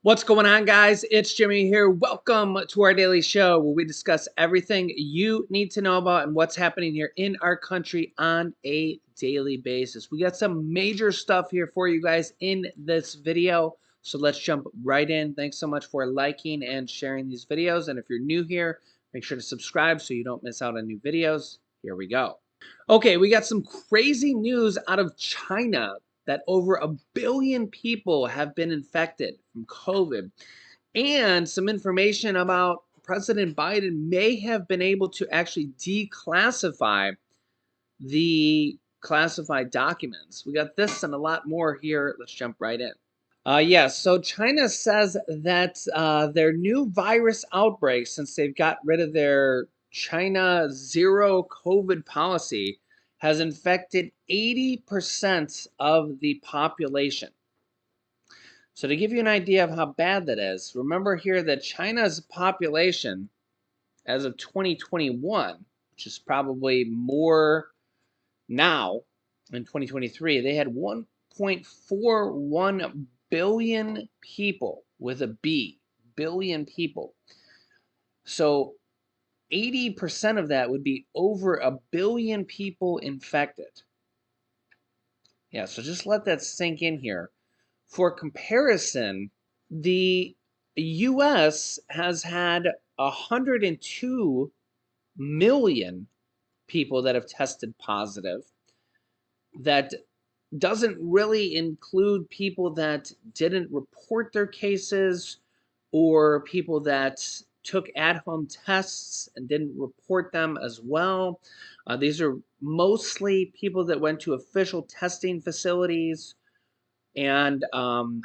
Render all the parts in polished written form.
What's going on, guys? It's Jimmy here. Welcome to our daily show where we discuss everything you need to know about and what's happening here in our country on a daily basis. We got some major stuff here for you guys in this video, so let's jump right in. Thanks so much for liking and sharing these videos, and if you're new here, make sure to subscribe so you don't miss out on new videos. Here we go. Okay, we got some crazy news out of China that over 1 billion people have been infected from COVID, and some information about President Biden may have been able to actually declassify the classified documents. We got this and a lot more here. Let's jump right in. Yes, so China says that their new virus outbreak, since they've got rid of their China zero COVID policy, has infected 80% of the population. So to give you an idea of how bad that is, remember here that China's population as of 2021, which is probably more now in 2023, they had 1.41 billion people with a B, billion people. So 80% of that would be over 1 billion people infected. Yeah, so just let that sink in here. For comparison, the US has had 102 million people that have tested positive. That doesn't really include people that didn't report their cases or people that took at-home tests and didn't report them as well. These are mostly people that went to official testing facilities and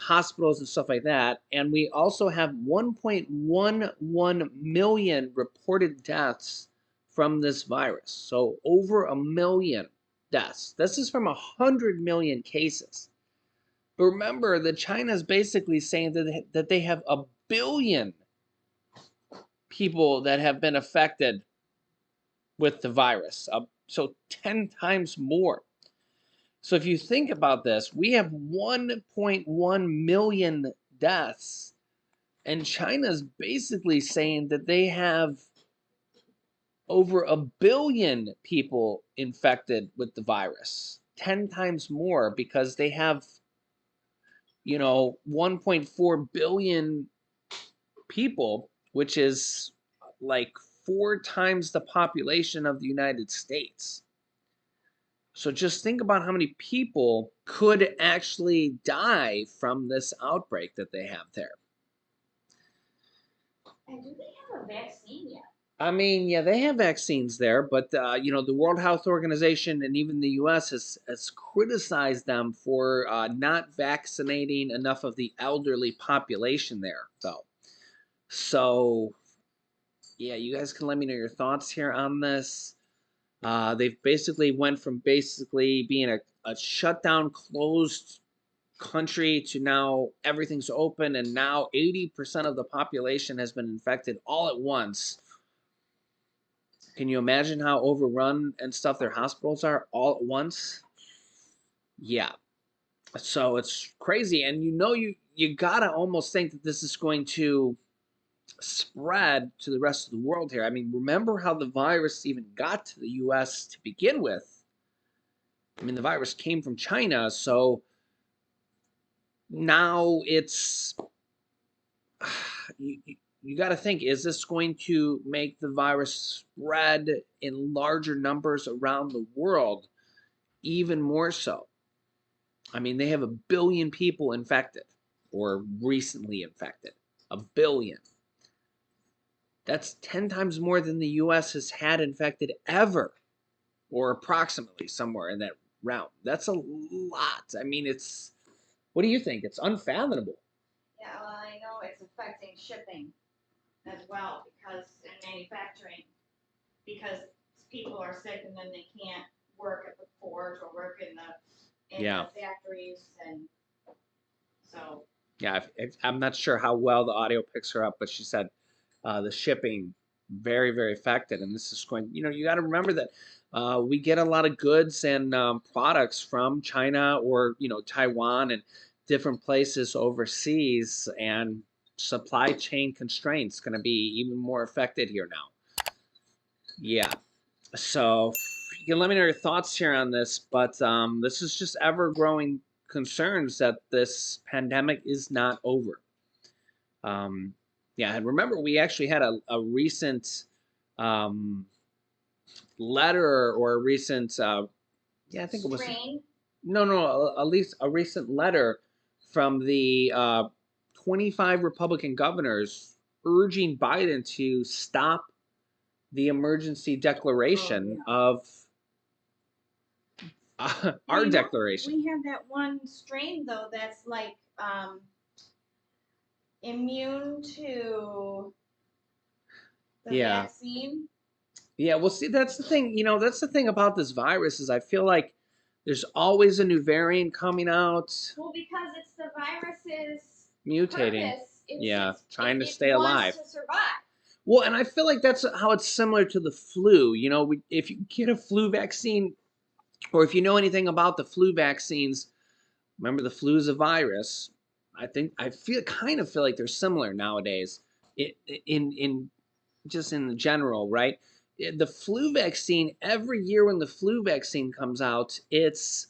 hospitals and stuff like that. And we also have 1.11 million reported deaths from this virus. So over 1 million deaths. This is from 100 million cases. But remember that China is basically saying that they have 1 billion people that have been affected with the virus. So 10 times more. So if you think about this, we have 1.1 million deaths, and China's basically saying that they have over 1 billion people infected with the virus, 10 times more, because they have, 1.4 billion people, which is like 4 times the population of the United States. So just think about how many people could actually die from this outbreak that they have there. And do they have a vaccine yet? I mean, yeah, they have vaccines there, but the World Health Organization and even the U.S. has criticized them for not vaccinating enough of the elderly population there, though. So, yeah, you guys can let me know your thoughts here on this. They've basically went from basically being a shutdown, closed country to now everything's open, and now 80% of the population has been infected all at once. Can you imagine how overrun and stuff their hospitals are all at once? Yeah. So it's crazy, and you gotta almost think that this is going to spread to the rest of the world here. I mean, remember how the virus even got to the US to begin with. I mean, the virus came from China, so now it's you got to think, is this going to make the virus spread in larger numbers around the world even more so? I mean, they have 1 billion people infected or recently infected. 1 billion. That's 10 times more than the US has had infected ever, or approximately somewhere in that realm. That's a lot. I mean, what do you think? It's unfathomable. Yeah, well, I know it's affecting shipping as well because in manufacturing, because people are sick and then they can't work at the forge or work in Yeah. the factories, and so Yeah, I'm not sure how well the audio picks her up, but she said the shipping very, very affected. And this is going, you got to remember that we get a lot of goods and products from China or, Taiwan. And different places overseas, and supply chain constraints going to be even more affected here now. Yeah. So you can let me know your thoughts here on this, but this is just ever growing concerns that this pandemic is not over. Yeah, and remember, we actually had a recent um, letter, or a recent, yeah, I think it was, Strain. no, at least a recent letter from the 25 Republican governors urging Biden to stop the emergency declaration of our You know, declaration. we have that one strain though that's like immune to the Yeah. vaccine. Yeah, well, see, that's the thing. That's the thing about this virus is I feel like there's always a new variant coming out, Well, because it's the virus's mutating. purpose. Yeah, trying to It stay alive. wants to survive. Well, and I feel like that's how it's similar to the flu. If you get a flu vaccine, or if you know anything about the flu vaccines, remember the flu is a virus. I kind of feel like they're similar nowadays. In just in the general, right? The flu vaccine, every year when the flu vaccine comes out, it's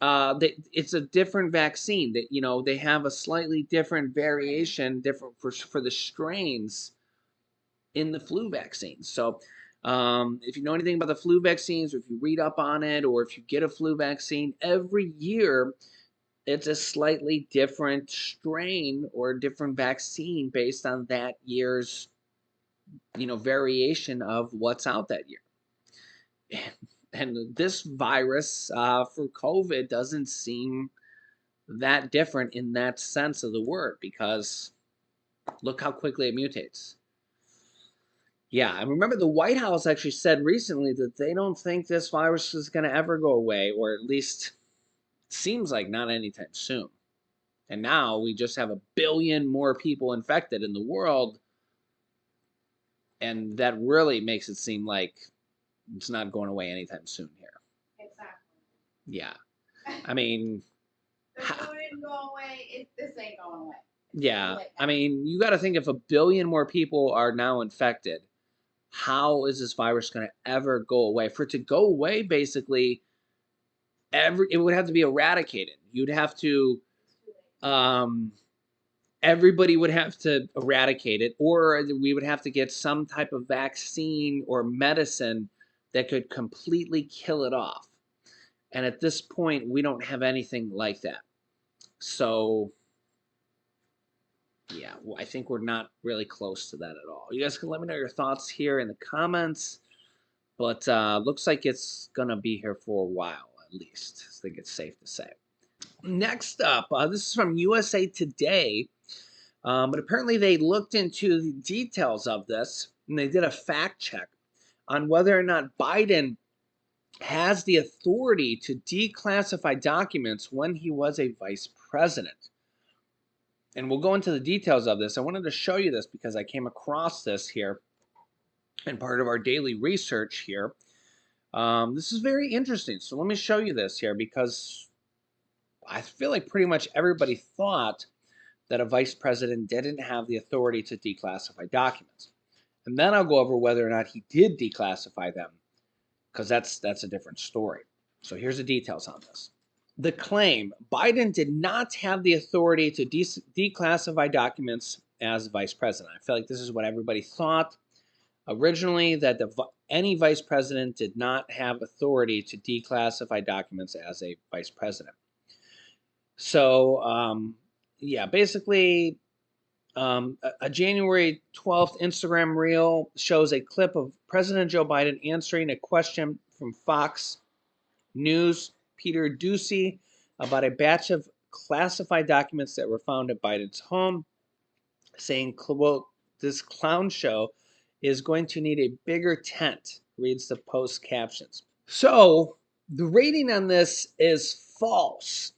a different vaccine that they have a slightly different variation, different for the strains in the flu vaccine. So if you know anything about the flu vaccines, or if you read up on it, or if you get a flu vaccine, every year it's a slightly different strain or a different vaccine based on that year's variation of what's out that year. And this virus for COVID doesn't seem that different in that sense of the word, because look how quickly it mutates. Yeah, I remember the White House actually said recently that they don't think this virus is going to ever go away, or at least it seems like not anytime soon. And now we just have 1 billion more people infected in the world, and that really makes it seem like it's not going away anytime soon here. Exactly. Yeah. I mean, the flu didn't go away. This ain't going away. Yeah. I mean, you got to think, if 1 billion more people are now infected, how is this virus going to ever go away? For it to go away, basically, it would have to be eradicated. You'd have to, everybody would have to eradicate it, or we would have to get some type of vaccine or medicine that could completely kill it off. And at this point, we don't have anything like that. So, yeah, well, I think we're not really close to that at all. You guys can let me know your thoughts here in the comments. But looks like it's going to be here for a while, at least. I think it's safe to say. Next up, this is from USA Today. But apparently they looked into the details of this, and they did a fact check on whether or not Biden has the authority to declassify documents when he was a vice president. And we'll go into the details of this. I wanted to show you this because I came across this here in part of our daily research here. This is very interesting. So let me show you this here, because I feel like pretty much everybody thought that a vice president didn't have the authority to declassify documents. And then I'll go over whether or not he did declassify them, because that's a different story. So here's the details on this. The claim: Biden did not have the authority to declassify documents as vice president. I feel like this is what everybody thought originally, that any vice president did not have authority to declassify documents as a vice president. So, yeah, basically, a January 12th Instagram reel shows a clip of President Joe Biden answering a question from Fox News' Peter Doocy about a batch of classified documents that were found at Biden's home, saying, quote, "This clown show is going to need a bigger tent," reads the post captions. So the rating on this is false,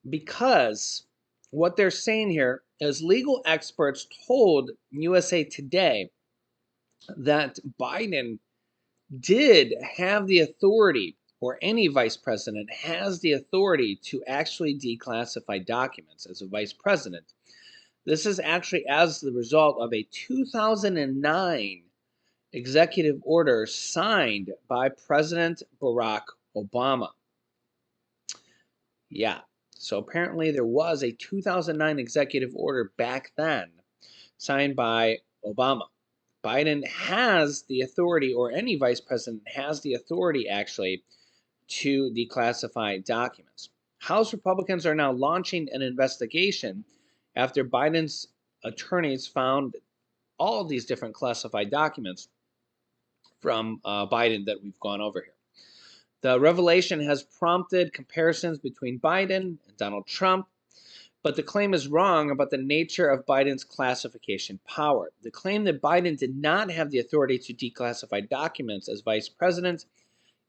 because what they're saying here is legal experts told USA Today that Biden did have the authority, or any vice president has the authority to actually declassify documents as a vice president. This is actually as the result of a 2009 executive order signed by President Barack Obama. Yeah, so apparently there was a 2009 executive order back then signed by Obama. Biden has the authority, or any vice president has the authority actually, to declassify documents. House Republicans are now launching an investigation after Biden's attorneys found all of these different classified documents from Biden that we've gone over here. The revelation has prompted comparisons between Biden and Donald Trump, but the claim is wrong about the nature of Biden's classification power. The claim that Biden did not have the authority to declassify documents as vice president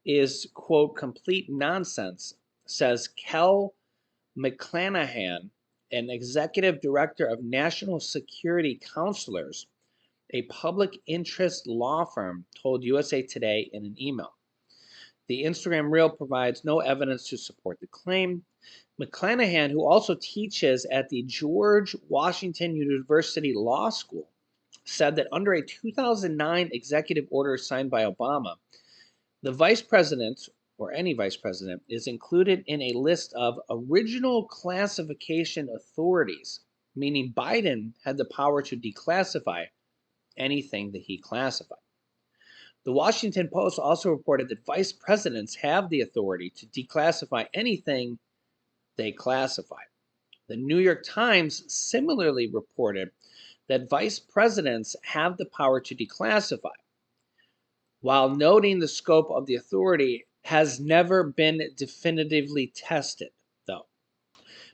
is, quote, complete nonsense, says Kel McClanahan, an executive director of National Security Counselors, a public interest law firm, told USA Today in an email. The Instagram reel provides no evidence to support the claim. McClanahan, who also teaches at the George Washington University Law School, said that under a 2009 executive order signed by Obama, the vice president, or any vice president, is included in a list of original classification authorities, meaning Biden had the power to declassify anything that he classified. The Washington Post also reported that vice presidents have the authority to declassify anything they classify. The New York Times similarly reported that vice presidents have the power to declassify, while noting the scope of the authority has never been definitively tested, though.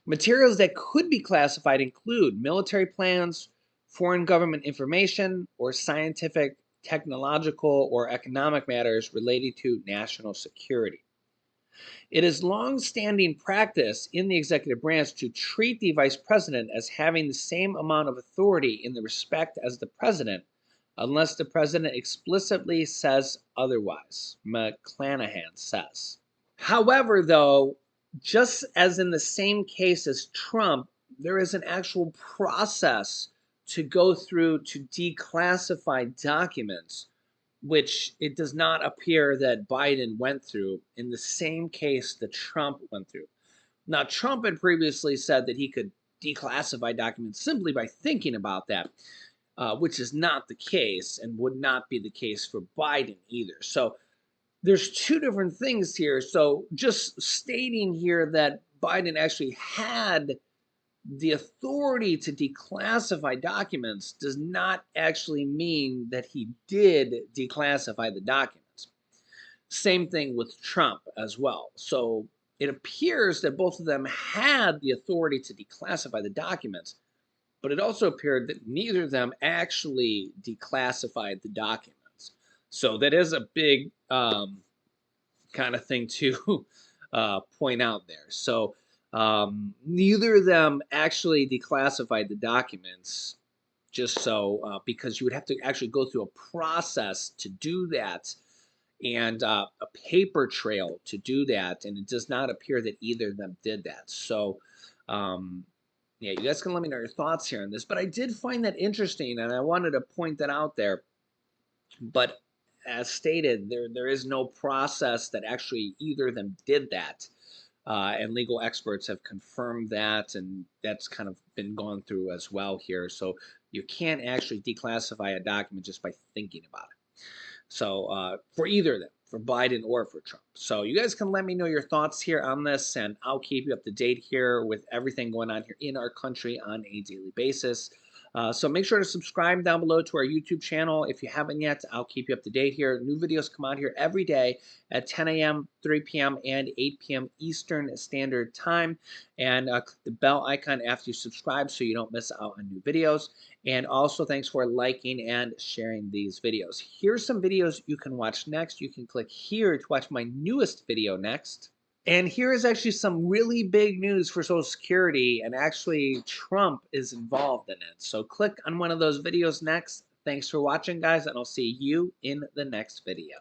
Materials that could be classified include military plans, foreign government information, or scientific, technological, or economic matters related to national security. It is long-standing practice in the executive branch to treat the vice president as having the same amount of authority in the respect as the president, unless the president explicitly says otherwise, McClanahan says. However, though, just as in the same case as Trump, there is an actual process to go through to declassify documents, which it does not appear that Biden went through in the same case that Trump went through. Now, Trump had previously said that he could declassify documents simply by thinking about that, which is not the case and would not be the case for Biden either. So there's two different things here. So just stating here that Biden actually had the authority to declassify documents does not actually mean that he did declassify the documents. Same thing with Trump as well. So it appears that both of them had the authority to declassify the documents, but it also appeared that neither of them actually declassified the documents. So that is a big kind of thing to point out there. So neither of them actually declassified the documents, just so because you would have to actually go through a process to do that, and a paper trail to do that, and it does not appear that either of them did that. So yeah, you guys can let me know your thoughts here on this, but I did find that interesting, and I wanted to point that out there. But as stated, there is no process that actually either of them did that. And legal experts have confirmed that, and that's kind of been gone through as well here. So you can't actually declassify a document just by thinking about it. So for either of them, for Biden or for Trump. So you guys can let me know your thoughts here on this, and I'll keep you up to date here with everything going on here in our country on a daily basis. So make sure to subscribe down below to our YouTube channel. If you haven't yet, I'll keep you up to date here. New videos come out here every day at 10 a.m., 3 p.m., and 8 p.m. Eastern Standard Time. And click the bell icon after you subscribe so you don't miss out on new videos. And also, thanks for liking and sharing these videos. Here's some videos you can watch next. You can click here to watch my newest video next. And here is actually some really big news for Social Security, and actually Trump is involved in it. So click on one of those videos next. Thanks for watching, guys, and I'll see you in the next video.